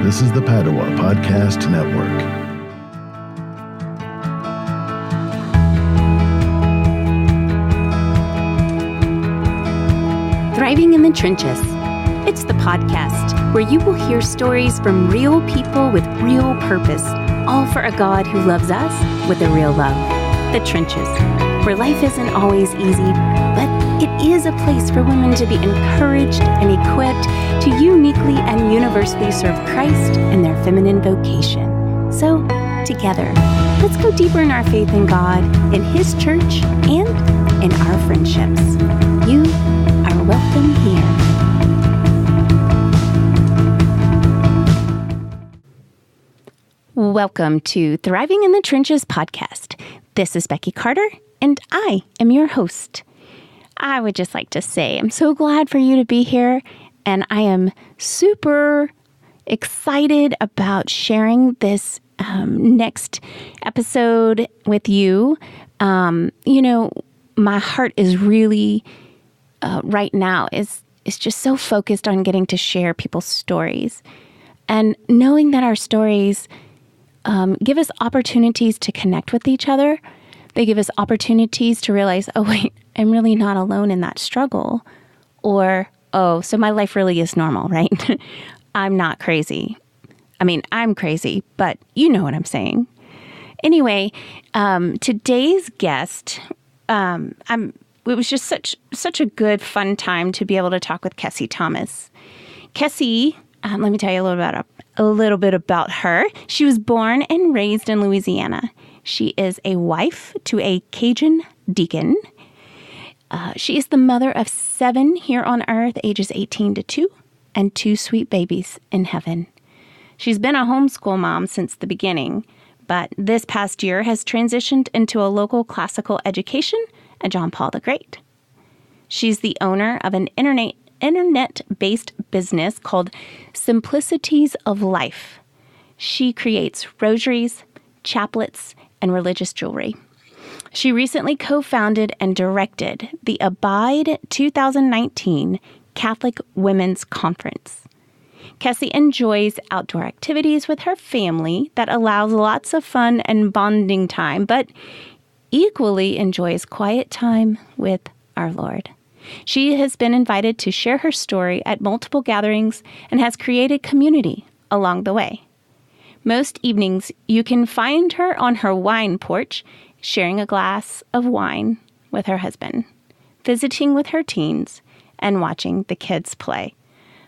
This is the Padua Podcast Network. Thriving in the Trenches. It's the podcast where you will hear stories from real people with real purpose, all for a God who loves us with a real love. The Trenches, where life isn't always easy, but it is a place for women to be encouraged and equipped to uniquely and universally serve Christ in their feminine vocation. So, together, let's go deeper in our faith in God, in His church, and in our friendships. You are welcome here. Welcome to Thriving in the Trenches podcast. This is Becky Carter, and I am your host. I would just like to say I'm so glad for you to be here, and I am super excited about sharing this next episode with you. My heart is really right now is just so focused on getting to share people's stories, and knowing that our stories give us opportunities to connect with each other. They give us opportunities to realize, oh, wait, I'm really not alone in that struggle. Or, oh, so my life really is normal, right? I'm not crazy. I mean, I'm crazy, but you know what I'm saying. Anyway, today's guest, it was just such a good, fun time to be able to talk with Kessie Thomas. Kessie, let me tell you a little bit about her. She was born and raised in Louisiana. She is a wife to a Cajun deacon. She is the mother of 7 here on earth, ages 18 to 2, and 2 sweet babies in heaven. She's been a homeschool mom since the beginning, but this past year has transitioned into a local classical education at John Paul the Great. She's the owner of an internet-based business called Simplicities of Life. She creates rosaries, chaplets, and religious jewelry. She recently co-founded and directed the Abide 2019 Catholic Women's Conference. Kessie enjoys outdoor activities with her family that allows lots of fun and bonding time, but equally enjoys quiet time with our Lord. She has been invited to share her story at multiple gatherings and has created community along the way. Most evenings, you can find her on her wine porch, sharing a glass of wine with her husband, visiting with her teens, and watching the kids play.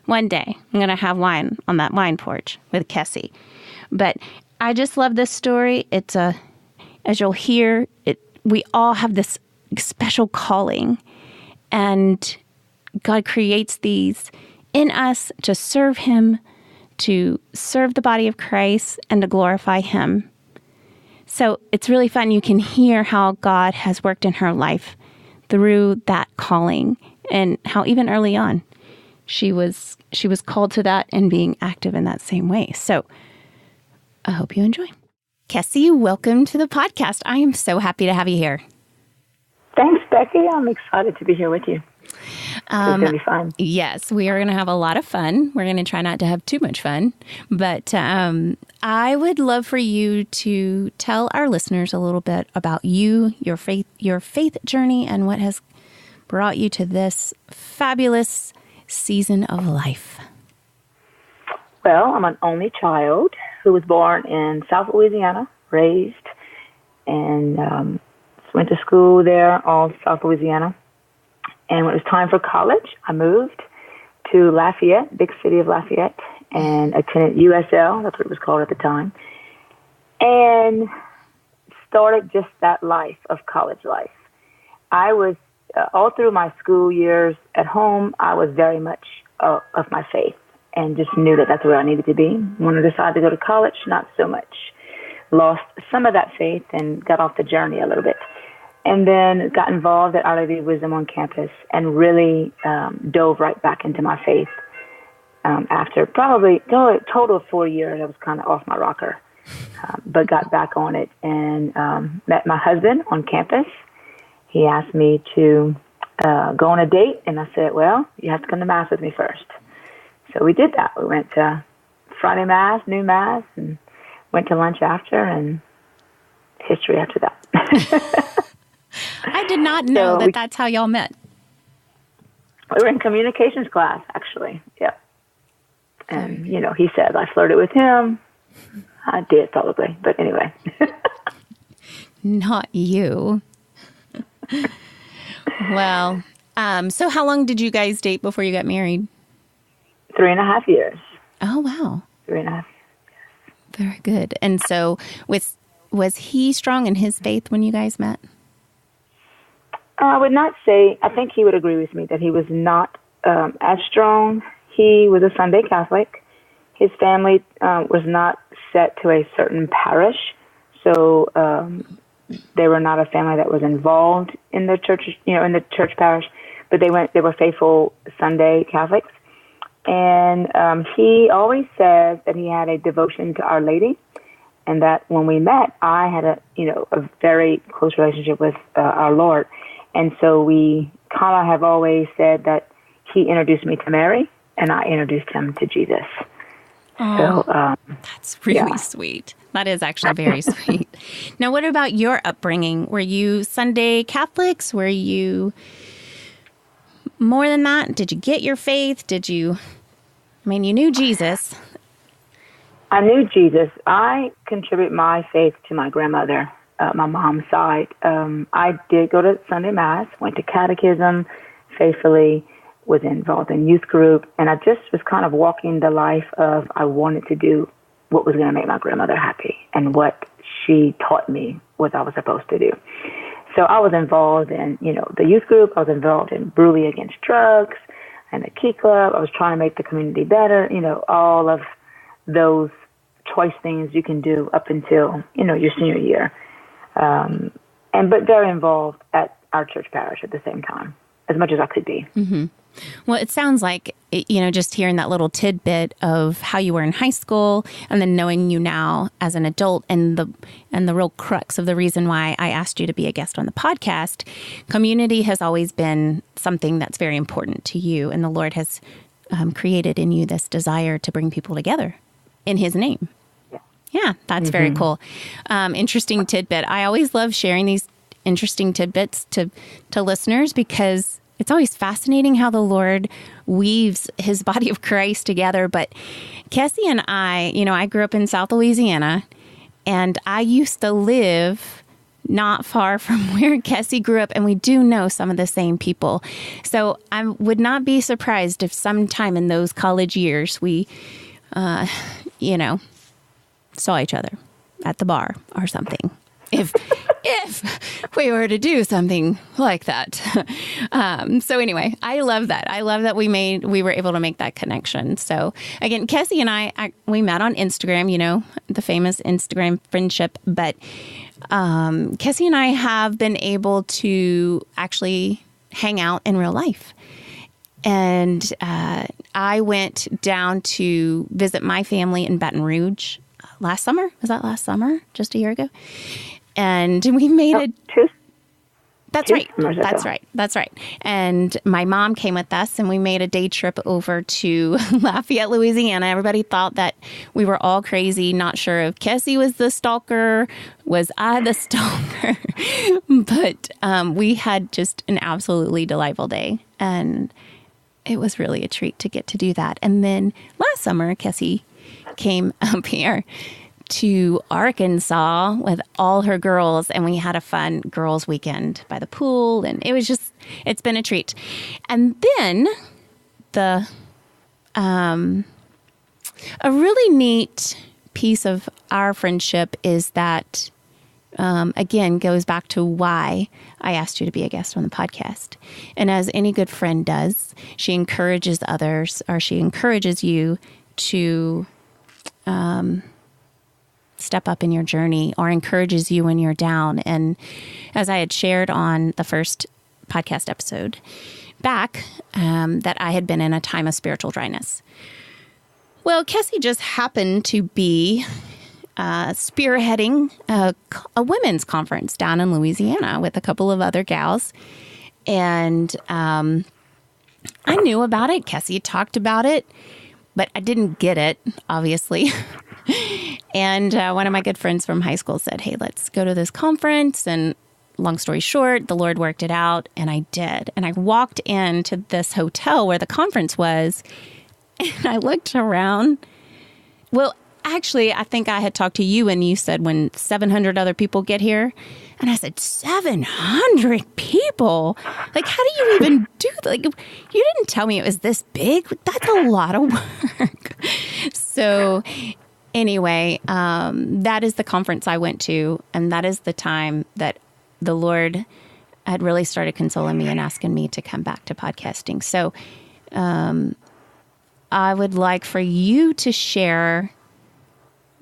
One day, I'm going to have wine on that wine porch with Kessie. But I just love this story. As you'll hear, we all have this special calling, and God creates these in us to serve Him, to serve the body of Christ, and to glorify Him. So it's really fun. You can hear how God has worked in her life through that calling, and how even early on she was called to that and being active in that same way. So I hope you enjoy. Kessie, welcome to the podcast. I am so happy to have you here. Thanks, Becky. I'm excited to be here with you. It's going to be fun. Yes, we are going to have a lot of fun. We're going to try not to have too much fun. But I would love for you to tell our listeners a little bit about you, your faith journey, and what has brought you to this fabulous season of life. Well, I'm an only child who was born in South Louisiana, raised, and went to school there, all South Louisiana. And when it was time for college, I moved to Lafayette, big city of Lafayette, and attended USL, that's what it was called at the time, and started just that life of college life. I was, all through my school years at home, I was very much of my faith and just knew that that's where I needed to be. When I decided to go to college, not so much. Lost some of that faith and got off the journey a little bit. And then got involved at Our Lady of Wisdom on campus and really dove right back into my faith. After probably a total of 4 years, I was kind of off my rocker, but got back on it and met my husband on campus. He asked me to go on a date, and I said, well, you have to come to Mass with me first. So we did that. We went to Friday Mass, new Mass, and went to lunch after, and history after that. I did not know that's how y'all met. We were in communications class, actually. Yeah. And, he said I flirted with him. I did, probably. But anyway. Not you. Well, so how long did you guys date before you got married? 3.5 years. Oh, wow. 3.5 years. Very good. And so was he strong in his faith when you guys met? I would not say, I think he would agree with me that he was not as strong. He was a Sunday Catholic. His family was not set to a certain parish, so they were not a family that was involved in the church, in the church parish, but they were faithful Sunday Catholics. And he always said that he had a devotion to Our Lady, and that when we met, I had a very close relationship with our Lord. And so we kind of have always said that he introduced me to Mary, and I introduced him to Jesus. Oh, so, that's really sweet. That is actually very sweet. Now, what about your upbringing? Were you Sunday Catholics? Were you more than that? Did you get your faith? You knew Jesus. I knew Jesus. I contribute my faith to my grandmother, my mom's side. I did go to Sunday Mass, went to catechism faithfully, was involved in youth group, and I just was kind of walking the life of I wanted to do what was going to make my grandmother happy and what she taught me what I was supposed to do. So I was involved in, the youth group. I was involved in Brewery Against Drugs and the Key Club. I was trying to make the community better, all of those choice things you can do up until, your senior year. But very involved at our church parish at the same time, as much as I could be. Mm-hmm. Well, it sounds like, just hearing that little tidbit of how you were in high school and then knowing you now as an adult and the real crux of the reason why I asked you to be a guest on the podcast, community has always been something that's very important to you. And the Lord has created in you this desire to bring people together in his name. Yeah, that's very cool. Interesting tidbit. I always love sharing these interesting tidbits to listeners because it's always fascinating how the Lord weaves his body of Christ together. But Kessie and I grew up in South Louisiana, and I used to live not far from where Kessie grew up, and we do know some of the same people. So I would not be surprised if sometime in those college years we, saw each other at the bar or something. If we were to do something like that. So anyway, I love that. I love that we were able to make that connection. So again, Kessie and I we met on Instagram, the famous Instagram friendship, but Kessie and I have been able to actually hang out in real life. And I went down to visit my family in Baton Rouge last summer. Was that last summer? Just a year ago? And we made That's right. And my mom came with us, and we made a day trip over to Lafayette, Louisiana. Everybody thought that we were all crazy, not sure if Kessie was the stalker, was I the stalker. But we had just an absolutely delightful day, and it was really a treat to get to do that. And then last summer, Kessie came up here to Arkansas with all her girls, and we had a fun girls' weekend by the pool, and it's been a treat. And then a really neat piece of our friendship is that, again, goes back to why I asked you to be a guest on the podcast. And as any good friend does, she encourages others, or she encourages you to step up in your journey, or encourages you when you're down. And as I had shared on the first podcast episode back, that I had been in a time of spiritual dryness. Well, Kessie just happened to be spearheading a women's conference down in Louisiana with a couple of other gals. And I knew about it. Kessie talked about it. but I didn't get it, obviously. And one of my good friends from high school said, hey, let's go to this conference. And long story short, the Lord worked it out, and I did. And I walked into this hotel where the conference was, and I looked around. Well, actually, I think I had talked to you, and you said when 700 other people get here. And I said, 700 people? Like, how do you even do that? Like, you didn't tell me it was this big. That's a lot of work. So anyway, that is the conference I went to. And that is the time that the Lord had really started consoling me and asking me to come back to podcasting. So I would like for you to share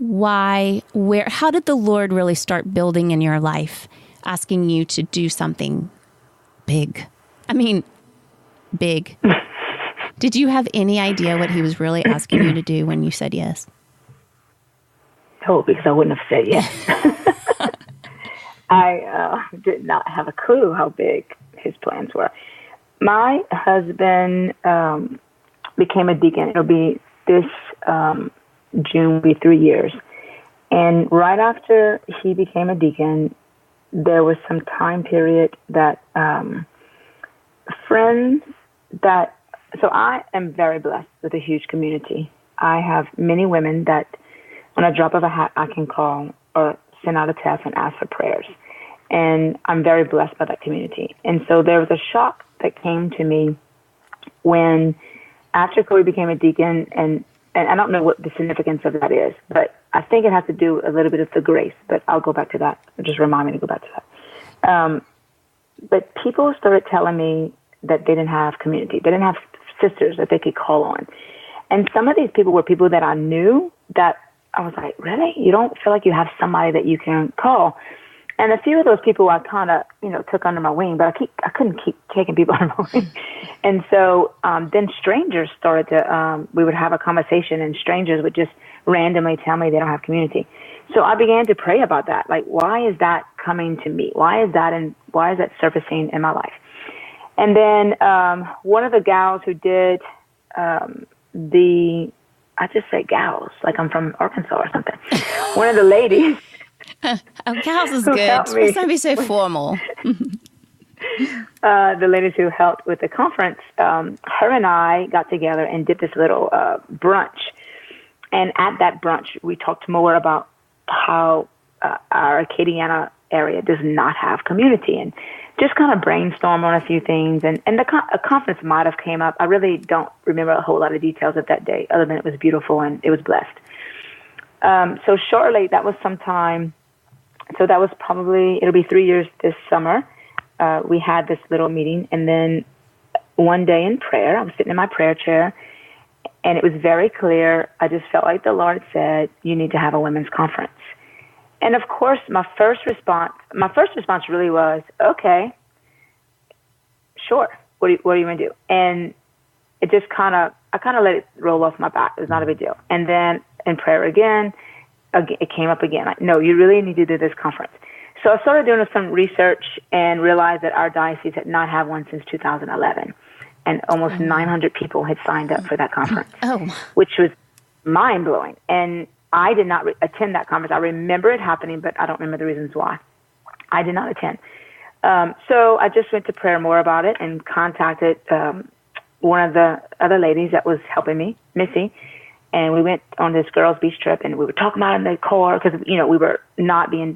how did the Lord really start building in your life, asking you to do something big? I mean, big. Did you have any idea what he was really asking you to do when you said yes? No, because I wouldn't have said yes. I did not have a clue how big his plans were. My husband became a deacon. It'll be this June will be 3 years. And right after he became a deacon, there was some time period that so I am very blessed with a huge community. I have many women that on a drop of a hat I can call or send out a text and ask for prayers. And I'm very blessed by that community. And so there was a shock that came to me when after Corey became a deacon, and I don't know what the significance of that is, but I think it has to do a little bit with the grace, but I'll go back to that. Just remind me to go back to that. But people started telling me that they didn't have community. They didn't have sisters that they could call on. And some of these people were people that I knew that I was like, really? You don't feel like you have somebody that you can call? And a few of those people I kind of, took under my wing, but I couldn't keep taking people under my wing. And so then strangers started to, we would have a conversation, and strangers would just randomly tell me they don't have community. So I began to pray about that. Like, why is that coming to me? Why is that surfacing in my life? And then one of the gals who did I just say gals, like I'm from Arkansas or something. One of the ladies. Gals is good. It's not be so formal. The ladies who helped with the conference, her and I got together and did this little brunch. And at that brunch, we talked more about how our Acadiana area does not have community, and just kind of brainstorm on a few things. And a conference might have came up. I really don't remember a whole lot of details of that day, other than it was beautiful and it was blessed. So shortly, that was sometime. So that was probably, it'll be 3 years this summer. We had this little meeting, and then one day in prayer, I was sitting in my prayer chair, and it was very clear. I just felt like the Lord said, you need to have a women's conference. And of course, my first response really was, okay, sure. What are you going to do? And it just I kind of let it roll off my back. It was not a big deal. And then in prayer again, it came up again. Like, no, you really need to do this conference. So I started doing some research and realized that our diocese had not had one since 2011. And almost 900 people had signed up for that conference, which was mind-blowing. And I did not attend that conference. I remember it happening, but I don't remember the reasons why. I did not attend. So I just went to prayer more about it and contacted one of the other ladies that was helping me, Missy, and we went on this girls' beach trip, and we were talking about it in the car because, we were not being,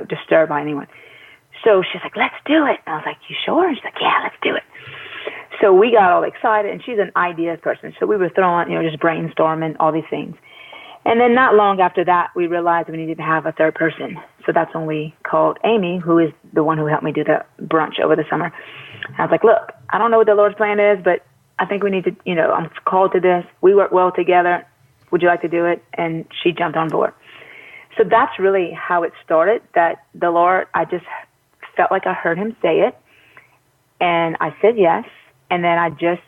disturbed by anyone. So she's like, let's do it. And I was like, you sure? And she's like, yeah, let's do it. So we got all excited, and she's an ideas person. So we were throwing, just brainstorming all these things. And then not long after that, we realized we needed to have a third person. So that's when we called Amy, who is the one who helped me do the brunch over the summer. And I was like, look, I don't know what the Lord's plan is, but I think we need to, I'm called to this. We work well together. Would you like to do it? And she jumped on board. So that's really how it started, that the Lord, I just felt like I heard him say it. And I said yes. And then I just,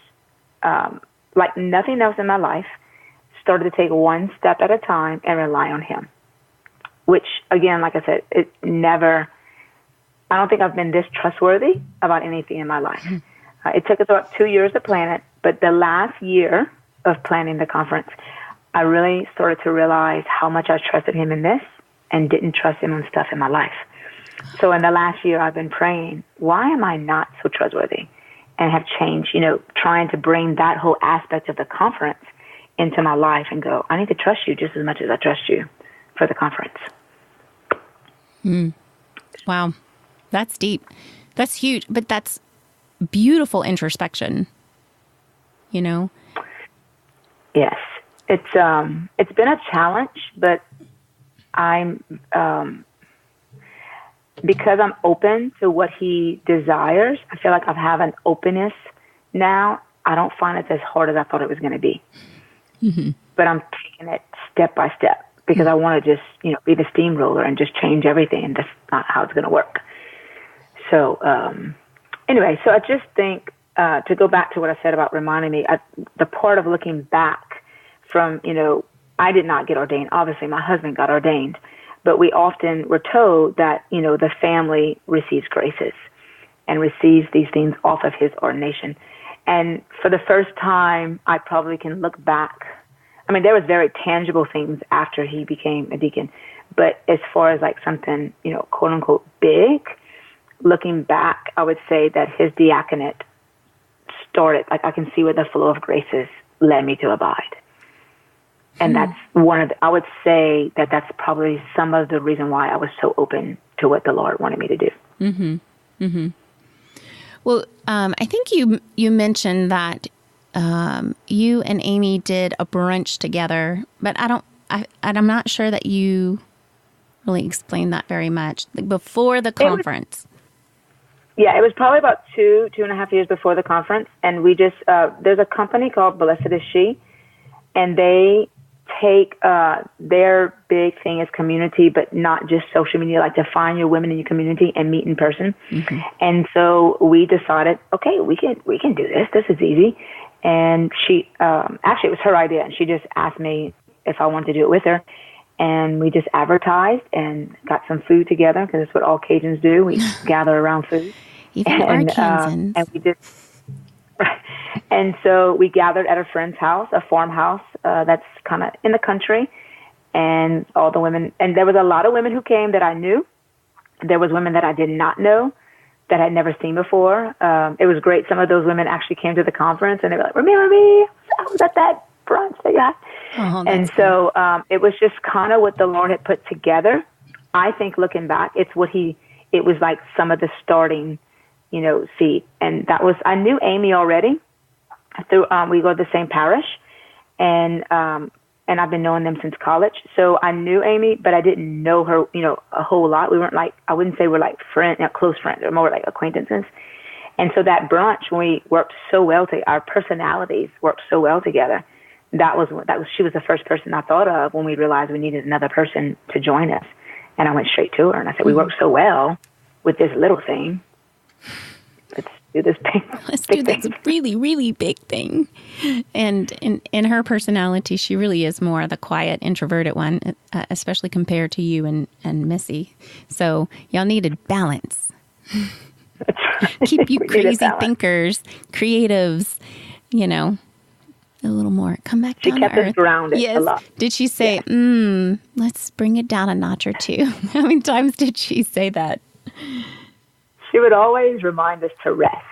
like nothing else in my life, started to take one step at a time and rely on him, which, again, like I said, I don't think I've been this trustworthy about anything in my life. It took us about 2 years to plan it, but the last year, of planning the conference, I really started to realize how much I trusted him in this and didn't trust him on stuff in my life. So in the last year, I've been praying, why am I not so trustworthy? And have changed, trying to bring that whole aspect of the conference into my life and go, I need to trust you just as much as I trust you for the conference. Wow. That's deep. That's huge. But that's beautiful introspection, Yes. It's been a challenge, but I'm, because I'm open to what he desires, I feel like I have an openness now. I don't find it as hard as I thought it was going to be. Mm-hmm. But I'm taking it step by step because I want to just, be the steamroller and just change everything. And that's not how it's going to work. So, anyway, so I just think, to go back to what I said about reminding me, the part of looking back from, I did not get ordained. Obviously, my husband got ordained. But we often were told that, the family receives graces and receives these things off of his ordination. And for the first time, I probably can look back. I mean, there was very tangible things after he became a deacon. But as far as like something, quote unquote, big, looking back, I would say that his diaconate started, like I can see where the flow of graces led me to abide. And that's I would say that that's probably some of the reason why I was so open to what the Lord wanted me to do. Mm-hmm. Mm-hmm. Well, I think you mentioned that you and Amy did a brunch together, but I'm not sure that you really explained that very much before the conference. It was probably about 2.5 years before the conference. And we just, there's a company called Blessed Is She, and they take their big thing is community, but not just social media, like to find your women in your community and meet in person. Mm-hmm. And so we decided, okay, we can do this. This is easy. And she, actually it was her idea, and she just asked me if I wanted to do it with her. And we just advertised and got some food together, because that's what all Cajuns do. We gather around food. Even Arkansans. And we just, and so we gathered at a friend's house, a farmhouse that's kind of in the country, and all the women, and there was a lot of women who came that I knew. There was women that I did not know, that I'd never seen before. It was great. Some of those women actually came to the conference, and they were like, remember me? I was at that brunch that you had. And so it was just kind of what the Lord had put together. I think looking back, it was like some of the starting, seed. And that was, I knew Amy already through, we go to the same parish, and I've been knowing them since college. So I knew Amy, but I didn't know her, a whole lot. We weren't like, I wouldn't say we're like close friends, or more like acquaintances. And so that brunch, when we worked so well our personalities worked so well together. She was the first person I thought of when we realized we needed another person to join us. And I went straight to her and I said, we worked so well with this little thing. Let's do this big Let's do this really, really big thing. And in her personality, she really is more the quiet, introverted one, especially compared to you and Missy. So y'all needed balance. Keep you crazy thinkers, creatives, a little more. Come back down to earth. She kept us grounded a lot. Did she say, let's bring it down a notch or two? How many times did she say that? She would always remind us to rest.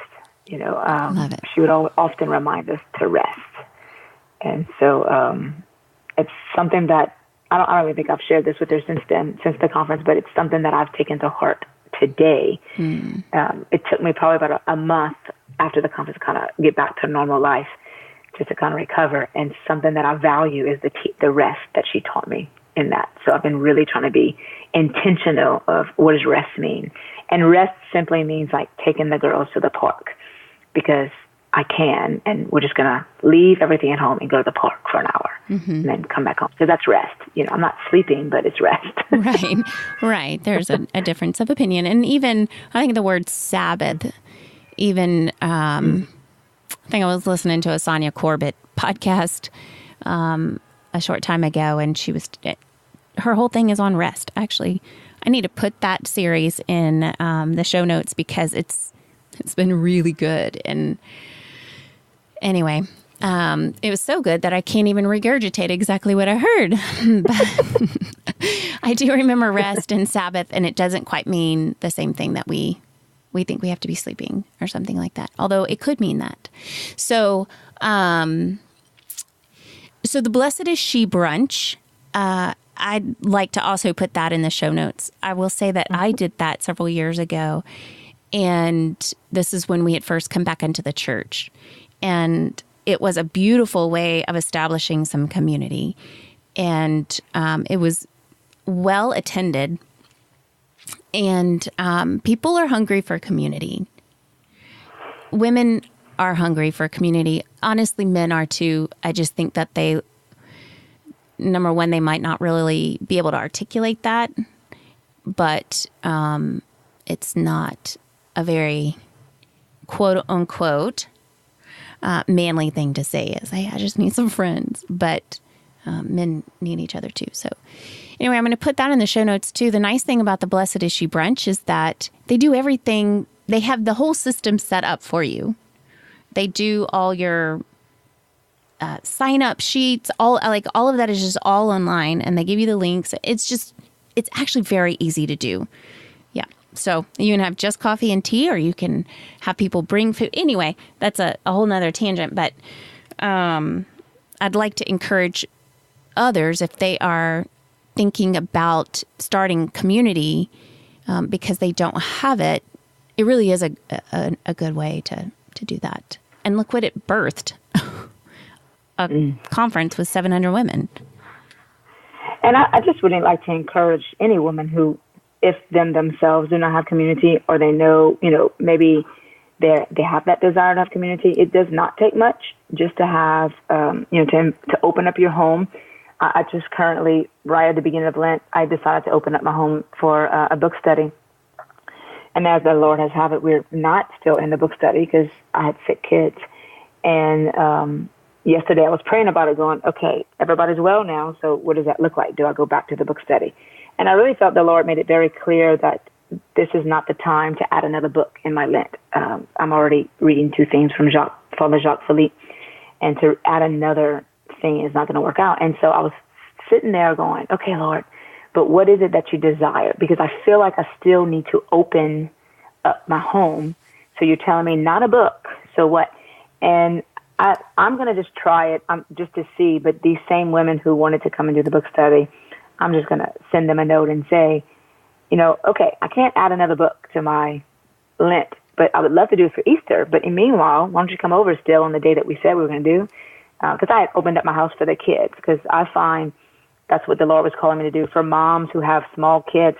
Love it. She would often remind us to rest. And so it's something that I don't even think I've shared this with her since the conference, but it's something that I've taken to heart today. It took me probably about a month after the conference to kind of get back to normal life, just to kind of recover. And something that I value is the rest that she taught me in that. So I've been really trying to be intentional of what does rest mean. And rest simply means like taking the girls to the park, because I can, and we're just going to leave everything at home and go to the park for an hour and then come back home. So that's rest. I'm not sleeping, but it's rest. Right. There's a difference of opinion. And even, I think the word Sabbath, even, I think I was listening to a Sonia Corbett podcast a short time ago, and her whole thing is on rest. Actually, I need to put that series in the show notes, because it's been really good. And anyway, It was so good that I can't even regurgitate exactly what I heard. But I do remember rest and Sabbath, and it doesn't quite mean the same thing that we think we have to be sleeping or something like that, although it could mean that. So, so the Blessed is She brunch, I'd like to also put that in the show notes. I will say that I did that several years ago, and this is when we had first come back into the church. And it was a beautiful way of establishing some community. And it was well attended. And people are hungry for community. Women are hungry for community. Honestly, men are too. I just think that they, number one, they might not really be able to articulate that. But it's not a very quote unquote manly thing to say is, hey, I just need some friends. But men need each other too. So anyway, I'm going to put that in the show notes too. The nice thing about the Blessed is She brunch is that they do everything. They have the whole system set up for you. They do all your sign up sheets, all of that is just all online, and they give you the links. It's actually very easy to do. Yeah. So you can have just coffee and tea, or you can have people bring food. Anyway, that's a whole nother tangent, but I'd like to encourage others, if they are thinking about starting community because they don't have it, it really is a good way to do that. And look what it birthed. A conference with 700 women. And I just would like to encourage any woman who, if themselves do not have community, or they know, maybe they have that desire to have community, it does not take much just to have, to open up your home. I just currently, right at the beginning of Lent, I decided to open up my home for a book study. And as the Lord has have it, we're not still in the book study because I had sick kids. And yesterday I was praying about it, going, okay, everybody's well now, so what does that look like? Do I go back to the book study? And I really felt the Lord made it very clear that this is not the time to add another book in my Lent. I'm already reading 2 things from Father Jacques Philippe, and to add another thing is not going to work out. And so I was sitting there going, okay, Lord, but what is it that you desire? Because I feel like I still need to open up my home. So you're telling me not a book. So what? And I'm going to just try it just to see. But these same women who wanted to come and do the book study, I'm just going to send them a note and say, okay, I can't add another book to my Lent, but I would love to do it for Easter. But meanwhile, why don't you come over still on the day that we said we were going to do? Because I had opened up my house for the kids, because I find that's what the Lord was calling me to do. For moms who have small kids,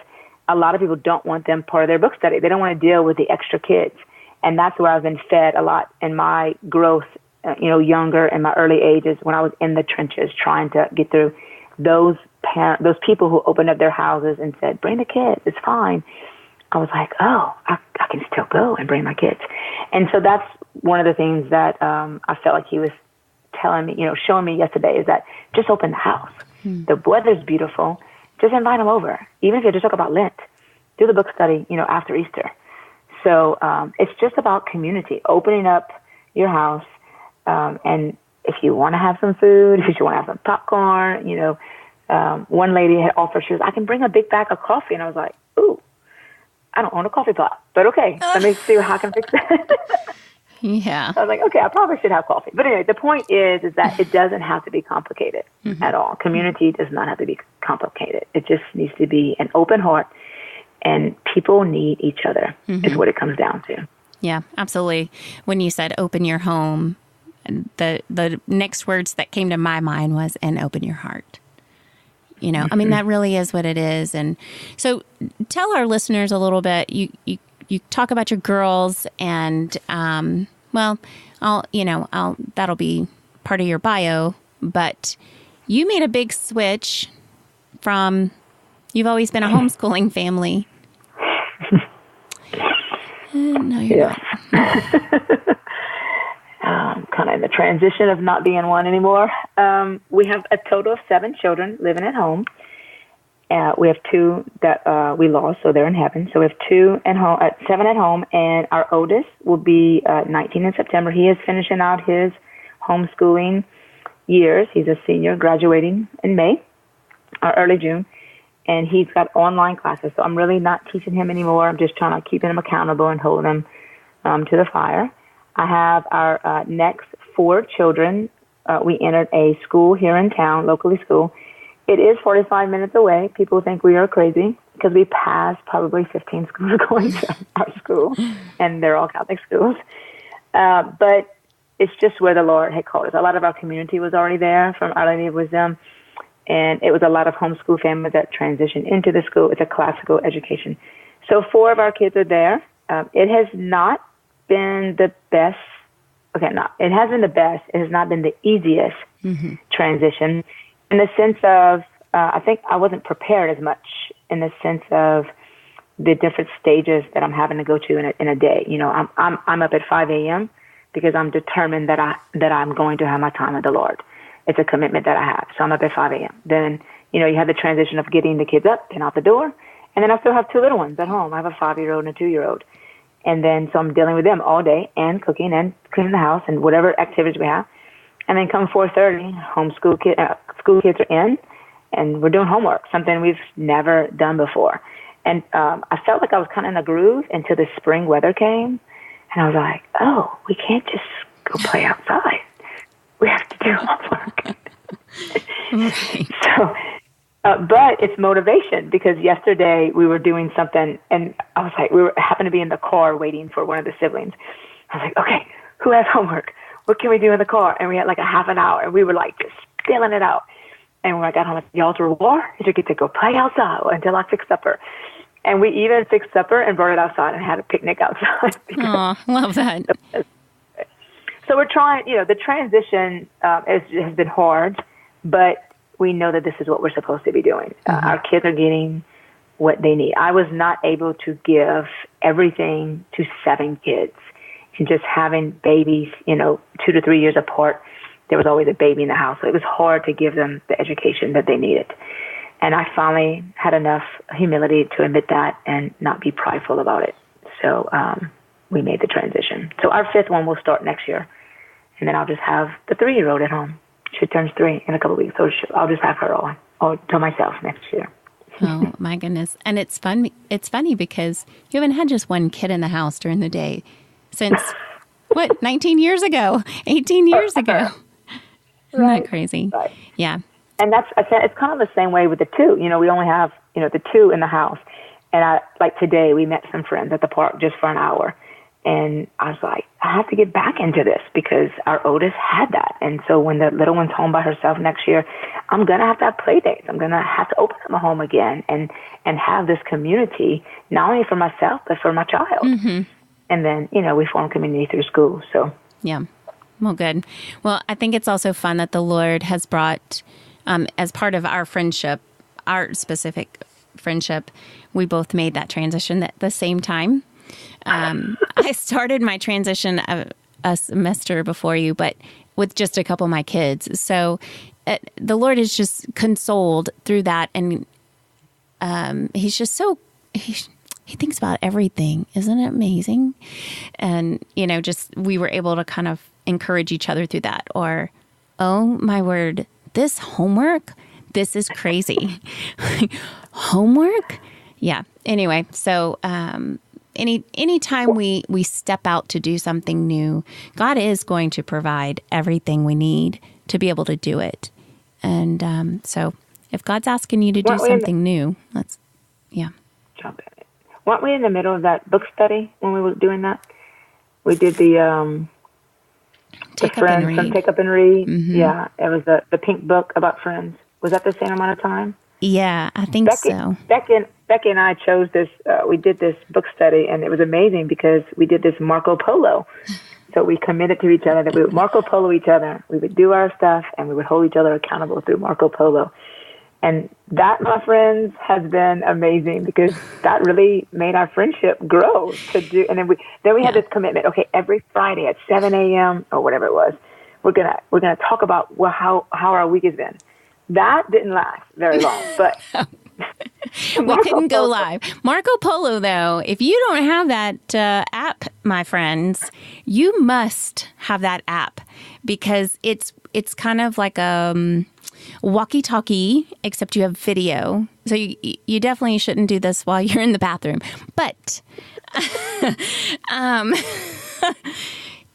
a lot of people don't want them part of their book study. They don't want to deal with the extra kids. And that's where I've been fed a lot in my growth, younger in my early ages, when I was in the trenches trying to get through. Those people who opened up their houses and said, bring the kids, it's fine. I was like, oh, I can still go and bring my kids. And so that's one of the things that I felt like he was telling me, showing me yesterday, is that just open the house. The weather's beautiful. Just invite them over. Even if you just talk about Lent, do the book study, after Easter. So it's just about community, opening up your house. And if you want to have some food, if you want to have some popcorn, one lady had offered, she was, I can bring a big bag of coffee. And I was like, ooh, I don't own a coffee pot, but okay, let me see how I can fix that. Yeah. I was like, okay, I probably should have coffee. But anyway, the point is that it doesn't have to be complicated at all. Community does not have to be complicated. It just needs to be an open heart, and people need each other is what it comes down to. Yeah, absolutely. When you said open your home, the next words that came to my mind was, and open your heart. I mean, that really is what it is. And so tell our listeners a little bit, you talk about your girls, and, that'll be part of your bio, but you made a big switch from, you've always been a homeschooling family. No, you're not. Kind of in the transition of not being one anymore. We have a total of 7 children living at home. We have 2 that we lost, so they're in heaven. So we have 7 at home, and our oldest will be 19 in September. He is finishing out his homeschooling years. He's a senior graduating in May or early June, and he's got online classes. So I'm really not teaching him anymore. I'm just trying to keep him accountable and hold him to the fire. I have our next 4 children. We entered a school here in town, locally school. It is 45 minutes away. People think we are crazy because we pass probably 15 schools going to our school, and they're all Catholic schools. But it's just where the Lord had called us. A lot of our community was already there from Our Lady of Wisdom, and it was a lot of homeschool families that transitioned into the school. It's a classical education. So 4 of our kids are there. It has not been the best. It has been the best. It has not been the easiest transition in the sense of, I think I wasn't prepared as much in the sense of the different stages that I'm having to go to in a day. You know, I'm up at 5 a.m. because I'm determined that I'm going to have my time with the Lord. It's a commitment that I have. So I'm up at 5 a.m. Then, you know, you have the transition of getting the kids up and out the door. And then I still have 2 little ones at home. I have a 5-year-old and a 2-year-old. And then, so I'm dealing with them all day and cooking and cleaning the house and whatever activities we have. And then come 4:30, school kids are in, and we're doing homework, something we've never done before. And I felt like I was kind of in a groove until the spring weather came. And I was like, oh, we can't just go play outside. We have to do homework. Right. So, but it's motivation because yesterday we were doing something and I was like, happened to be in the car waiting for one of the siblings. I was like, okay, who has homework? What can we do in the car? And we had like a half an hour and we were like just filling it out. And when I got home, I said, the altar war is you get to go play outside until I fix supper. And we even fixed supper and brought it outside and had a picnic outside. Oh, love that. So we're trying, you know, the transition has been hard, but we know that this is what we're supposed to be doing. Our kids are getting what they need. I was not able to give everything to 7 kids. And just having babies, you know, 2 to 3 years apart, there was always a baby in the house. So it was hard to give them the education that they needed. And I finally had enough humility to admit that and not be prideful about it. So we made the transition. So our 5th one will start next year. And then I'll just have the 3-year-old at home. She turns 3 in a couple of weeks. So I'll just have her all to myself next year. Oh, my goodness. And it's fun. It's funny because you haven't had just one kid in the house during the day since, 19 years ago, 18 years ago. Isn't that crazy? Right. Yeah. And it's kind of the same way with the 2. You know, we only have, you know, the 2 in the house. And like today, we met some friends at the park just for an hour. And I was like, I have to get back into this because our oldest had that. And so when the little one's home by herself next year, I'm going to have to have play dates. I'm going to have to open up my home again and have this community, not only for myself, but for my child. Mm-hmm. And then, you know, we form community through school. So, yeah. Well, good. Well, I think it's also fun that the Lord has brought, as part of our friendship, our specific friendship, we both made that transition at the same time. I started my transition a semester before you, but with just a couple of my kids. So the Lord is just consoled through that. And he's just so, he thinks about everything. Isn't it amazing? And, you know, just we were able to kind of encourage each other through that. Or, oh, my word, this homework, this is crazy. Homework? Yeah. Anyway, so anytime we step out to do something new, God is going to provide everything we need to be able to do it. And so if God's asking you to do something new, let's, jump in it. Weren't we in the middle of that book study when we were doing that? We did the Take Up Friends and from Read. Take Up and Read. Mm-hmm. Yeah, it was the pink book about friends. Was that the same amount of time? Yeah, I think so. Becky and I chose this. We did this book study, and it was amazing because we did this Marco Polo. So we committed to each other that we would Marco Polo each other. We would do our stuff, and we would hold each other accountable through Marco Polo. And that, my friends, has been amazing because that really made our friendship grow. And then we had this commitment. Okay, every Friday at 7 a.m. or whatever it was, we're gonna talk about how our week has been. That didn't last very long, but We couldn't go live. Marco Polo, though, if you don't have that app, my friends, you must have that app because it's kind of like a walkie-talkie, except you have video. So you definitely shouldn't do this while you're in the bathroom. But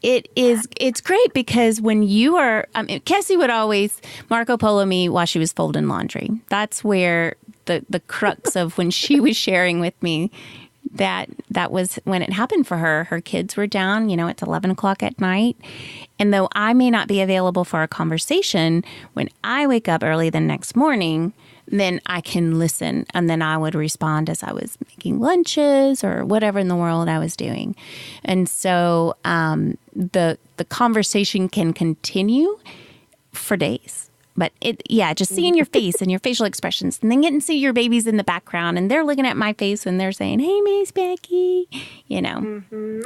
it's great because when you are, Kessie would always Marco Polo me while she was folding laundry. That's where the crux of when she was sharing with me that was when it happened for her. Her kids were down, it's 11 o'clock at night. And though I may not be available for a conversation, when I wake up early the next morning, then I can listen. And then I would respond as I was making lunches or whatever in the world I was doing. And so the conversation can continue for days. But just seeing your face and your facial expressions and then getting to see your babies in the background and they're looking at my face and they're saying, "Hey, Miss Becky,"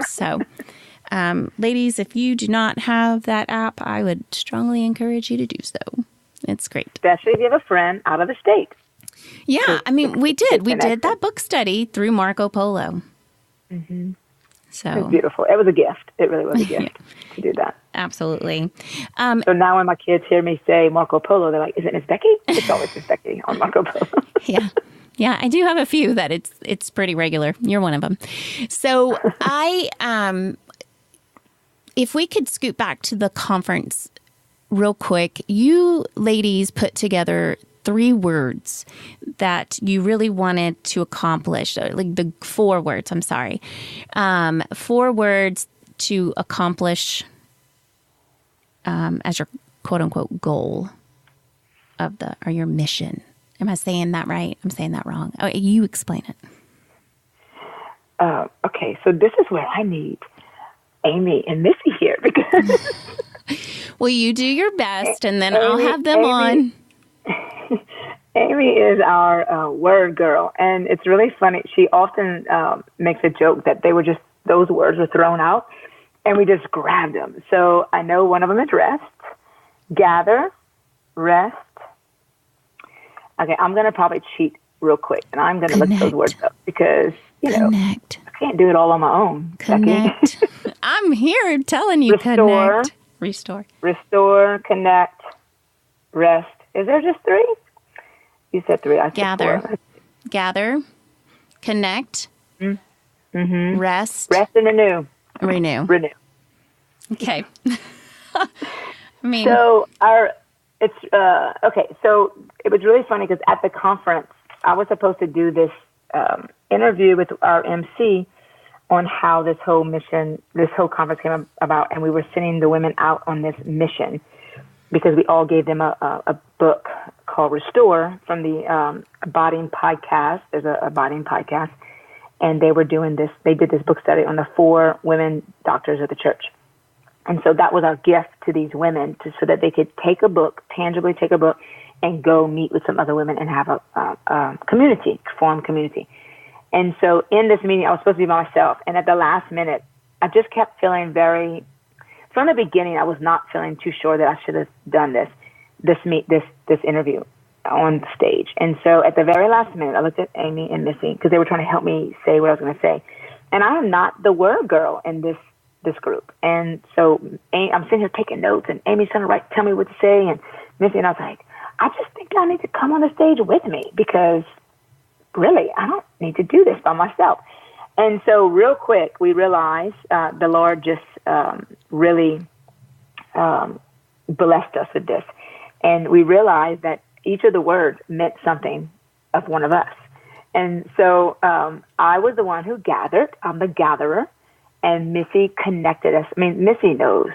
So, ladies, if you do not have that app, I would strongly encourage you to do so. It's great. Especially if you have a friend out of the state. Yeah, we did. We did that book study through Marco Polo. Mm-hmm. So it was beautiful. It was a gift. It really was a gift to do that. Absolutely. So now when my kids hear me say Marco Polo, they're like, "Is it Miss Becky?" It's always Miss Becky on Marco Polo. Yeah, I do have a few that it's pretty regular. You're one of them. So if we could scoot back to the conference real quick, you ladies put together 3 words that you really wanted to accomplish, like the 4 words, 4 words to accomplish as your quote unquote goal or your mission. Am I saying that right? I'm saying that wrong. Oh, you explain it. Okay, so this is where I need Amy and Missy here because well, you do your best and then I'll have them on. Amy is our word girl, and it's really funny. She often makes a joke that those words were thrown out, and we just grabbed them. So I know one of them is rest, gather, rest. Okay, I'm going to probably cheat real quick, and I'm going to look those words up because, Connect. I can't do it all on my own. Connect. I'm here telling you, Restore, Restore. Restore, connect, rest. Is there just 3? You said 3. I said Gather. 4. Gather. Connect. Mm-hmm. Rest. Rest and renew. Renew. Okay. So so it was really funny because at the conference, I was supposed to do this interview with our MC on how this whole conference came about, and we were sending the women out on this mission because we all gave them a book called Restore from the Abiding podcast. There's a Abiding podcast, and they did this book study on the 4 women doctors of the church. And so that was our gift to these women so that they could tangibly take a book and go meet with some other women and have a community, form community. And so in this meeting, I was supposed to be by myself. And at the last minute, I just kept feeling from the beginning, I was not feeling too sure that I should have done this interview on the stage. And so at the very last minute, I looked at Amy and Missy because they were trying to help me say what I was going to say. And I am not the word girl in this group. And so I'm sitting here taking notes, and Amy's trying to tell me what to say. And Missy and I was like, I just think I need to come on the stage with me because really, I don't need to do this by myself. And so real quick, we realized the Lord just really blessed us with this. And we realized that each of the words meant something of one of us. And so I was the one who gathered. I'm the gatherer. And Missy connected us. Missy knows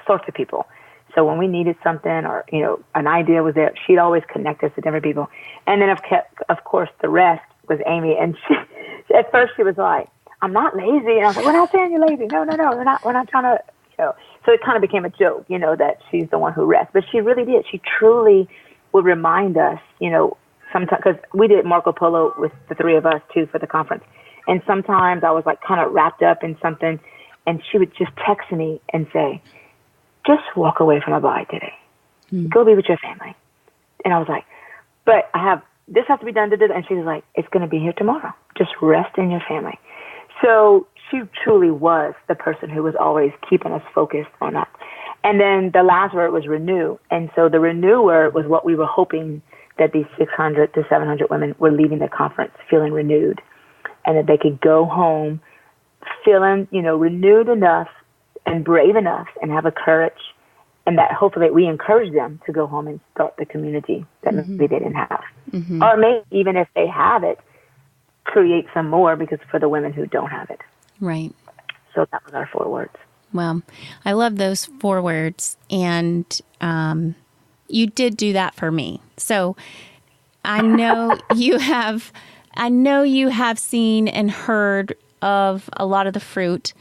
sorts of people. So when we needed something or, an idea was there, she'd always connect us to different people. And then, of course, the rest was Amy. And at first she was like, "I'm not lazy." And I was like, "We're not saying you're lazy. No, we're not trying to, So it kind of became a joke, that she's the one who rests. But she really did. She truly would remind us, sometimes, because we did Marco Polo with the 3 of us, too, for the conference. And sometimes I was kind of wrapped up in something, and she would just text me and say, "Just walk away from Abide today. Go be with your family." And I was like, but I have this has to be done. And she was like, it's going to be here tomorrow. Just rest in your family. So she truly was the person who was always keeping us focused on that. And then the last word was renew. And so the renew word was what we were hoping that these 600 to 700 women were leaving the conference feeling renewed, and that they could go home feeling, renewed enough and brave enough and have a courage, and that hopefully we encourage them to go home and start the community that maybe they didn't have. Mm-hmm. Or maybe even if they have it, create some more, because for the women who don't have it. Right. So that was our 4 words. Well, I love those 4 words. And you did do that for me. So I know you have seen and heard of a lot of the fruit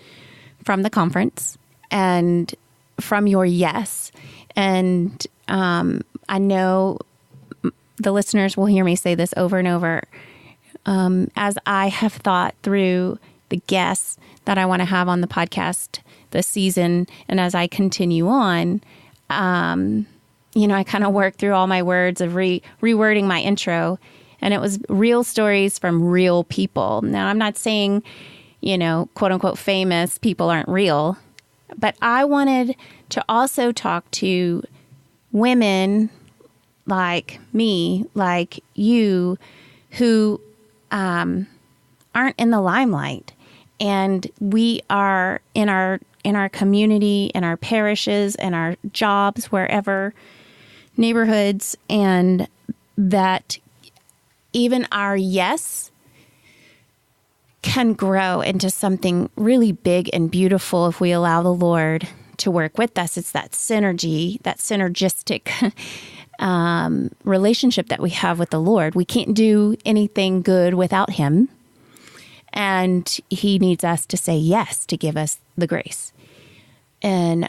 from the conference and from your yes. And I know the listeners will hear me say this over and over. As I have thought through the guests that I want to have on the podcast this season, and as I continue on, I kind of work through all my words of rewording my intro, and it was real stories from real people. Now, I'm not saying, quote unquote famous people aren't real, but I wanted to also talk to women like me, like you, who aren't in the limelight, and we are in our community, in our parishes, in our jobs, wherever, neighborhoods, and that even our yes can grow into something really big and beautiful if we allow the Lord to work with us. It's that synergy, that synergistic relationship that we have with the Lord. We can't do anything good without Him. And He needs us to say yes to give us the grace. And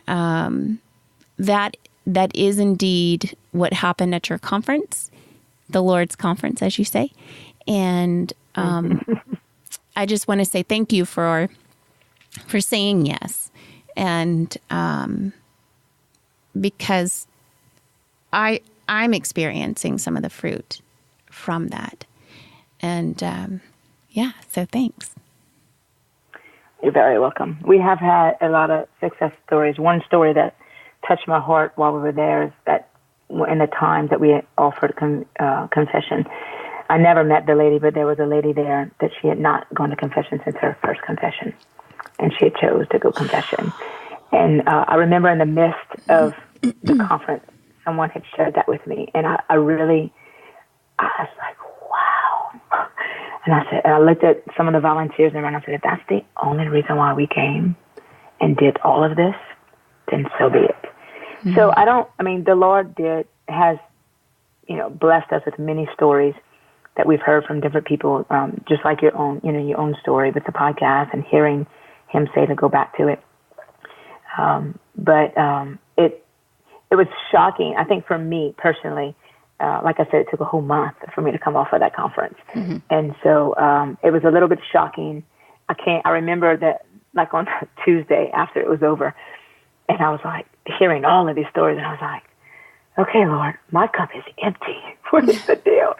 that is indeed what happened at your conference, the Lord's conference, as you say. And I just want to say thank you for saying yes. And because I'm experiencing some of the fruit from that. And so thanks. You're very welcome. We have had a lot of success stories. One story that touched my heart while we were there is that in the time that we offered confession, I never met the lady, but there was a lady there that she had not gone to confession since her first confession, and she had chose to go confession. And I remember in the midst of the conference, someone had shared that with me, and I was like, wow. And I looked at some of the volunteers around, and I said, if that's the only reason why we came and did all of this, then so be it. Mm-hmm. So the Lord has blessed us with many stories that we've heard from different people, just like your own story with the podcast and hearing Him say to go back to it. But it was shocking. I think for me personally, like I said, it took a whole month for me to come off of that conference. Mm-hmm. And so it was a little bit shocking. I remember that like on Tuesday after it was over, and I was like hearing all of these stories, and I was like, okay, Lord, my cup is empty. What is the deal?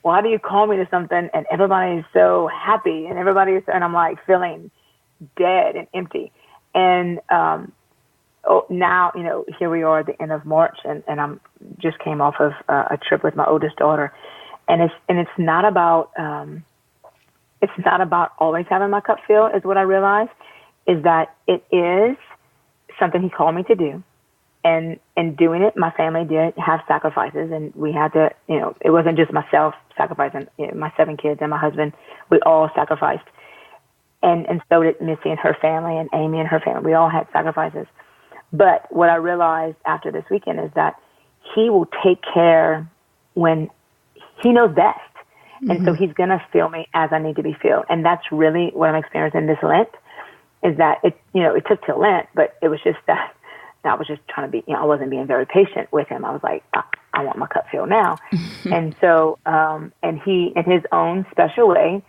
Why do you call me to something and everybody is so happy and and I'm like feeling dead and empty. And now, here we are at the end of March, and I'm just came off of a trip with my oldest daughter, and it's not about always having my cup filled, is what I realized, is that it is something He called me to do. And in doing it, my family did have sacrifices, and we had to, it wasn't just myself sacrificing, my 7 kids and my husband, we all sacrificed. And so did Missy and her family, and Amy and her family. We all had sacrifices. But what I realized after this weekend is that He will take care when He knows best. Mm-hmm. And so He's going to fill me as I need to be filled. And that's really what I'm experiencing this Lent, is that it took till Lent, but it was just that I was just trying to be, I wasn't being very patient with Him. I was like, I want my cup filled now. And so, and He, in His own special way,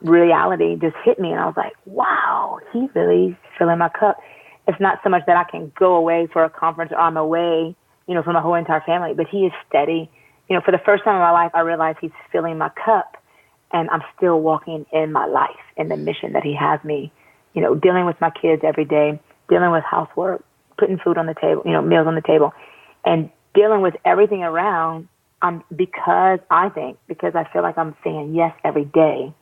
reality just hit me, and I was like, wow, He really filling my cup. It's not so much that I can go away for a conference or I'm away, from my whole entire family, but He is steady for the first time in my life, I realized he's filling my cup, and I'm still walking in my life, in the mission that he has me, dealing with my kids every day, dealing with housework, putting food on the table, meals on the table, and dealing with everything around. Because I feel like I'm saying yes every day,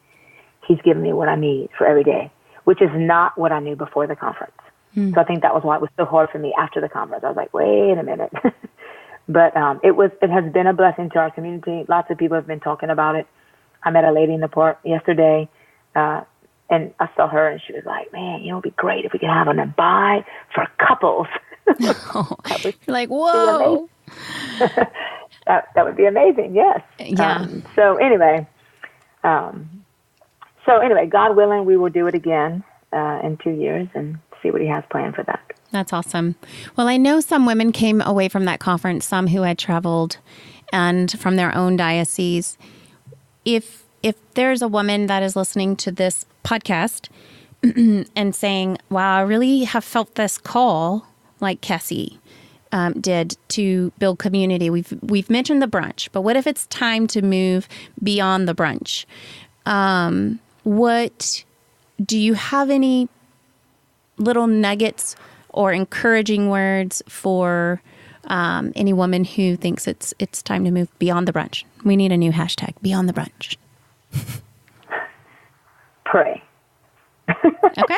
he's giving me what I need for every day, which is not what I knew before the conference. So I think that was why it was so hard for me after the conference. I was like, wait a minute. But it has been a blessing to our community. Lots of people have been talking about it. I met a lady in the park yesterday, and I saw her, and she was like, man, it'd be great if we could have an abide for couples. You're like, whoa. That would be amazing, yes. Yeah. So anyway, God willing, we will do it again in 2 years and see what he has planned for that. That's awesome. Well, I know some women came away from that conference, some who had traveled and from their own diocese. If there's a woman that is listening to this podcast and saying, wow, I really have felt this call like Kessie did to build community. We've mentioned the brunch, but what if it's time to move beyond the brunch? What do you have any little nuggets or encouraging words for any woman who thinks it's time to move beyond the brunch? We need a new hashtag, beyond the brunch. Pray. Okay.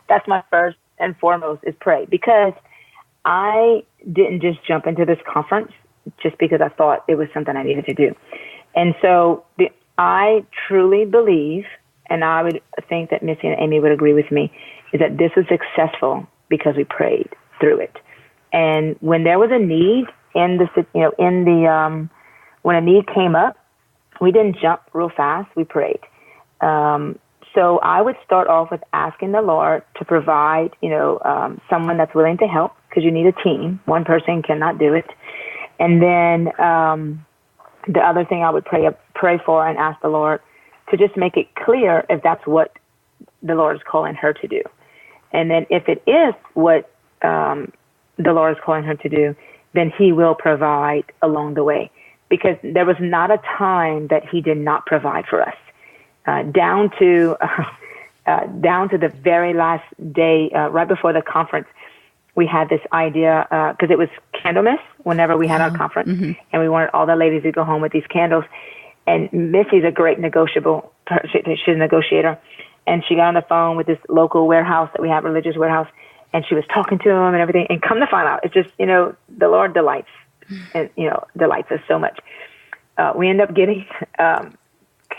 That's my first and foremost, is pray, because I didn't just jump into this conference just because I thought it was something I needed to do. And so I truly believe, and I would think that Missy and Amy would agree with me, is that this was successful because we prayed through it. And when there was a need when a need came up, we didn't jump real fast. We prayed. So I would start off with asking the Lord to provide, someone that's willing to help, because you need a team. One person cannot do it. And then the other thing I would pray for and ask the Lord to just make it clear if that's what the Lord is calling her to do. And then if it is what the Lord is calling her to do, then he will provide along the way. Because there was not a time that he did not provide for us. Down to the very last day, right before the conference, we had this idea, because it was Candlemas whenever we had our conference, and we wanted all the ladies to go home with these candles. And Missy's a great negotiable, she's a negotiator, and she got on the phone with this local warehouse that we have, religious warehouse, and she was talking to them and everything. And come to find out, it's just, the Lord delights, and delights us so much. We end up getting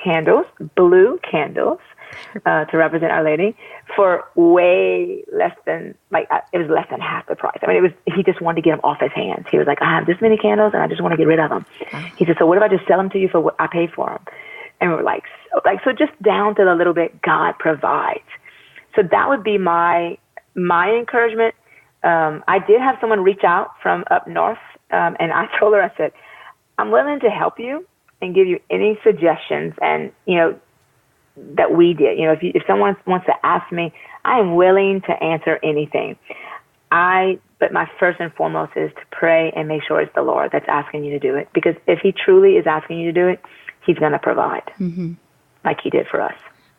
candles, blue candles, to represent Our Lady, for way less than, it was less than half the price. I mean, he just wanted to get them off his hands. He was like, I have this many candles and I just want to get rid of them. Wow. He said, so what if I just sell them to you for what I paid for them? And we were like, so just down to the little bit God provides. So that would be my encouragement. I did have someone reach out from up north, and I told her, I said, I'm willing to help you and give you any suggestions, and, that we did. If someone wants to ask me, I am willing to answer anything. But my first and foremost is to pray and make sure it's the Lord that's asking you to do it. Because if he truly is asking you to do it, he's going to provide, like he did for us.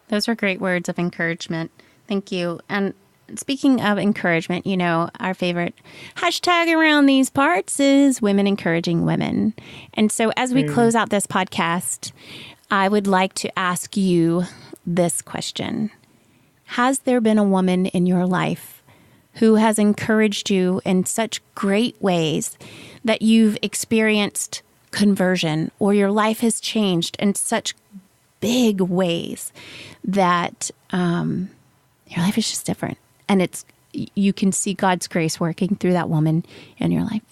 Those are great words of encouragement. Thank you. And speaking of encouragement, our favorite hashtag around these parts is women encouraging women. And so as we close out this podcast, I would like to ask you this question. Has there been a woman in your life who has encouraged you in such great ways that you've experienced conversion, or your life has changed in such big ways that your life is just different? And you can see God's grace working through that woman in your life.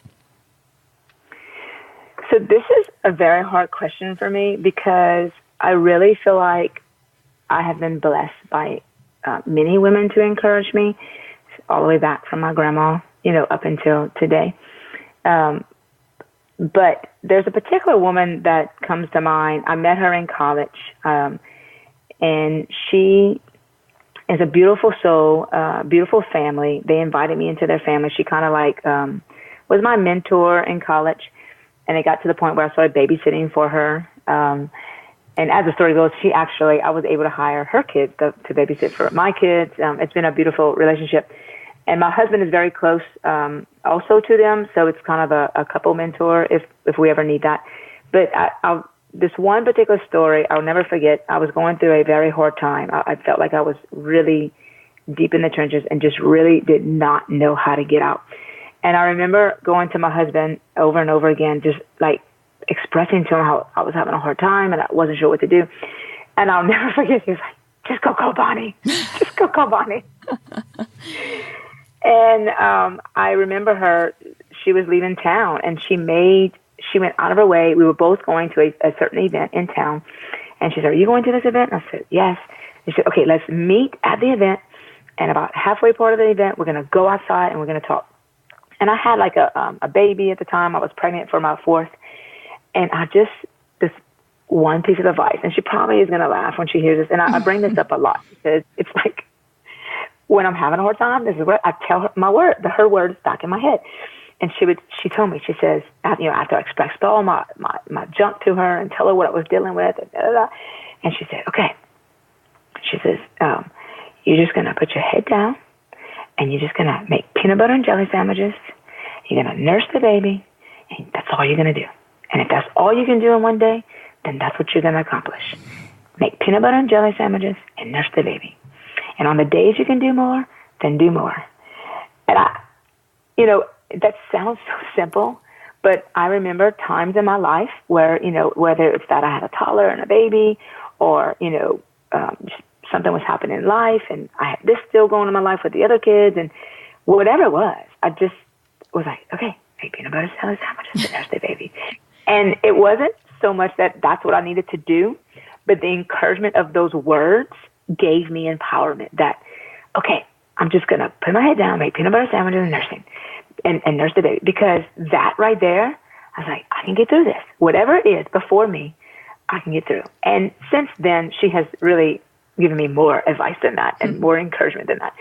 So this is a very hard question for me, because I really feel like I have been blessed by many women to encourage me, all the way back from my grandma, up until today. But there's a particular woman that comes to mind. I met her in college, and she is a beautiful soul, beautiful family. They invited me into their family. She kind of was my mentor in college. And it got to the point where I started babysitting for her. And as the story goes, I was able to hire her kids to babysit for my kids. It's been a beautiful relationship. And my husband is very close also to them, so it's kind of a couple mentor if we ever need that. But this one particular story, I'll never forget. I was going through a very hard time. I felt like I was really deep in the trenches and just really did not know how to get out. And I remember going to my husband over and over again, just like expressing to him how I was having a hard time and I wasn't sure what to do. And I'll never forget, he was like, just go call Bonnie. Just go call Bonnie. And I remember her, she was leaving town, and she went out of her way. We were both going to a certain event in town. And she said, are you going to this event? And I said, yes. And she said, okay, let's meet at the event. And about halfway part of the event, we're going to go outside and we're going to talk. And I had like a baby at the time. I was pregnant for my fourth. And this one piece of advice, and she probably is going to laugh when she hears this. And I bring this up a lot because it's like, when I'm having a hard time, this is what I tell her, her word is back in my head. And she told me, she says, after I express all my junk to her and tell her what I was dealing with, and she said, okay. She says, you're just going to put your head down and you're just going to make peanut butter and jelly sandwiches. You're going to nurse the baby, and that's all you're going to do. And if that's all you can do in one day, then that's what you're going to accomplish. Make peanut butter and jelly sandwiches and nurse the baby. And on the days you can do more, then do more. And that sounds so simple, but I remember times in my life where, whether it's that I had a toddler and a baby, or, something was happening in life and I had this still going on in my life with the other kids, and whatever it was, I just was like, okay, make peanut butter salad sandwiches and nurse the baby. And it wasn't so much that that's what I needed to do, but the encouragement of those words gave me empowerment that, okay, I'm just going to put my head down, make peanut butter sandwiches and nursing and nurse the baby. Because that right there, I was like, I can get through this. Whatever it is before me, I can get through. And since then, she has really given me more advice than that and more encouragement than that.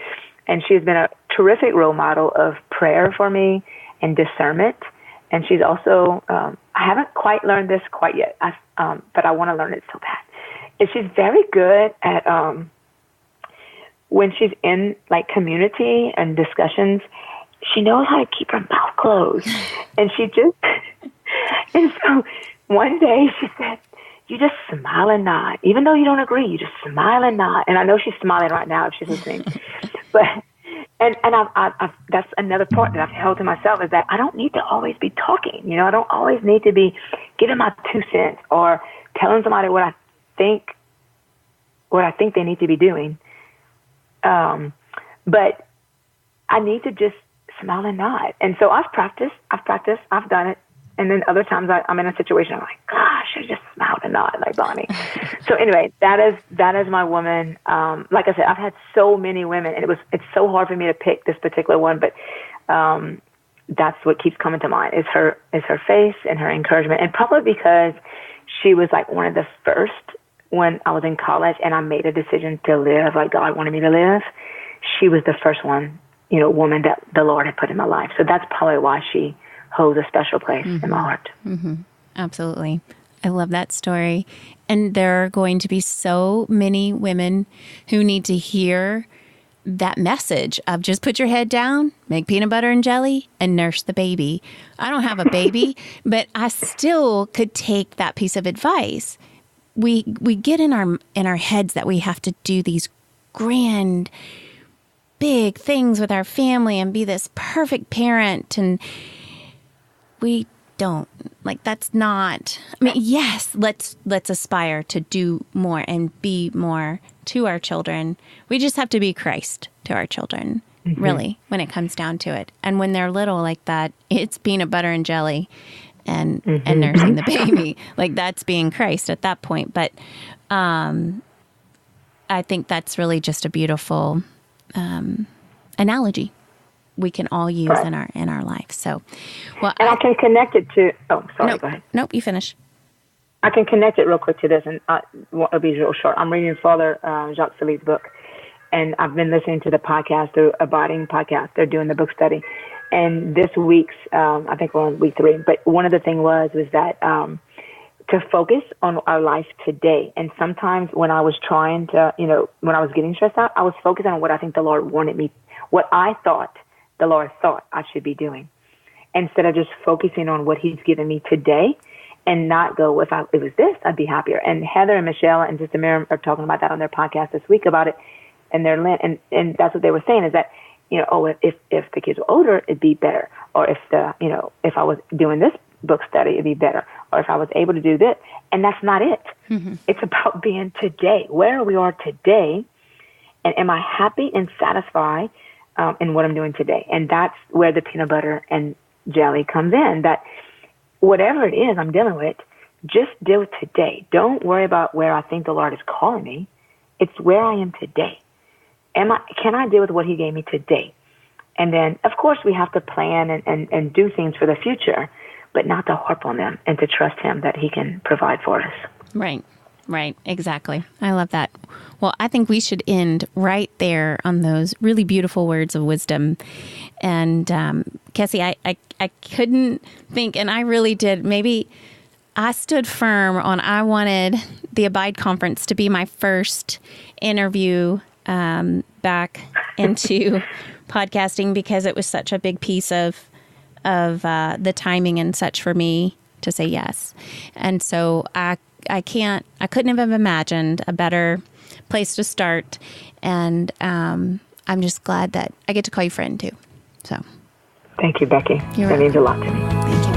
And she's been a terrific role model of prayer for me and discernment. And she's also, I haven't quite learned this quite yet, but I want to learn it so bad. And she's very good at, when she's in like community and discussions, she knows how to keep her mouth closed. And and so one day she said, you just smile and nod. Even though you don't agree, you just smile and nod. And I know she's smiling right now if she's listening. But, and I've that's another part that I've held to myself, is that I don't need to always be talking. I don't always need to be giving my 2 cents or telling somebody what I think they need to be doing. But I need to just smile and nod. And so I've practiced, I've done it. And then other times I'm in a situation, I'm like, gosh, I just smiled and nod like Bonnie. So anyway, that is my woman. Like I said, I've had so many women, and it's so hard for me to pick this particular one, but that's what keeps coming to mind is her face and her encouragement. And probably because she was like one of the first when I was in college and I made a decision to live like God wanted me to live. She was the first woman that the Lord had put in my life. So that's probably why she holds a special place in my heart. Mm-hmm. Absolutely. I love that story. And there are going to be so many women who need to hear that message of just put your head down, make peanut butter and jelly, and nurse the baby. I don't have a baby, but I still could take that piece of advice. We get in our heads that we have to do these grand, big things with our family and be this perfect parent, and we don't. Like, that's not, yes, let's aspire to do more and be more to our children. We just have to be Christ to our children, really, when it comes down to it. And when they're little like that, it's peanut butter and jelly and nursing the baby. Like, that's being Christ at that point. But I think that's really just a beautiful analogy we can all use in our life. So, well, and I can connect it to. Oh, sorry. Go ahead. Nope. You finish. I can connect it real quick to this, and it'll be real short. I'm reading Father Jacques Philippe's book, and I've been listening to the podcast, the Abiding podcast. They're doing the book study. And this week's, I think we're on week 3, but one of the things was that to focus on our life today. And sometimes when I was trying to, when I was getting stressed out, I was focusing on what I think the Lord wanted me, what I thought the Lord thought I should be doing, instead of just focusing on what he's given me today and not go, if it was this, I'd be happier. And Heather and Michelle and Sister Miriam are talking about that on their podcast this week about it. And and that's what they were saying is that, if the kids were older, it'd be better. Or if if I was doing this book study, it'd be better. Or if I was able to do this. And that's not it. Mm-hmm. It's about being today, where we are today. And am I happy and satisfied in what I'm doing today? And that's where the peanut butter and jelly comes in, that whatever it is I'm dealing with, just deal with today. Don't worry about where I think the Lord is calling me. It's where I am today. Can I deal with what he gave me today? And then, of course, we have to plan and do things for the future, but not to harp on them and to trust him that he can provide for us. Right. Exactly. I love that. Well, I think we should end right there on those really beautiful words of wisdom. And Kessie, I couldn't think, and I really did. Maybe I stood firm on I wanted the Abide Conference to be my first interview back into podcasting, because it was such a big piece of the timing and such for me to say yes. And so I couldn't have imagined a better place to start. And I'm just glad that I get to call you friend too. So thank you, Becky. That means a lot to me. Thank you.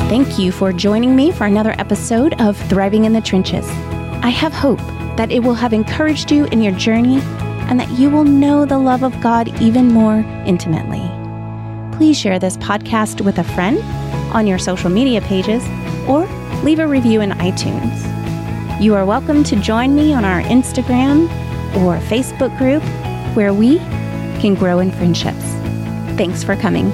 Thank you for joining me for another episode of Thriving in the Trenches. I have hope that it will have encouraged you in your journey and that you will know the love of God even more intimately. Please share this podcast with a friend on your social media pages or leave a review in iTunes. You are welcome to join me on our Instagram or Facebook group where we can grow in friendships. Thanks for coming.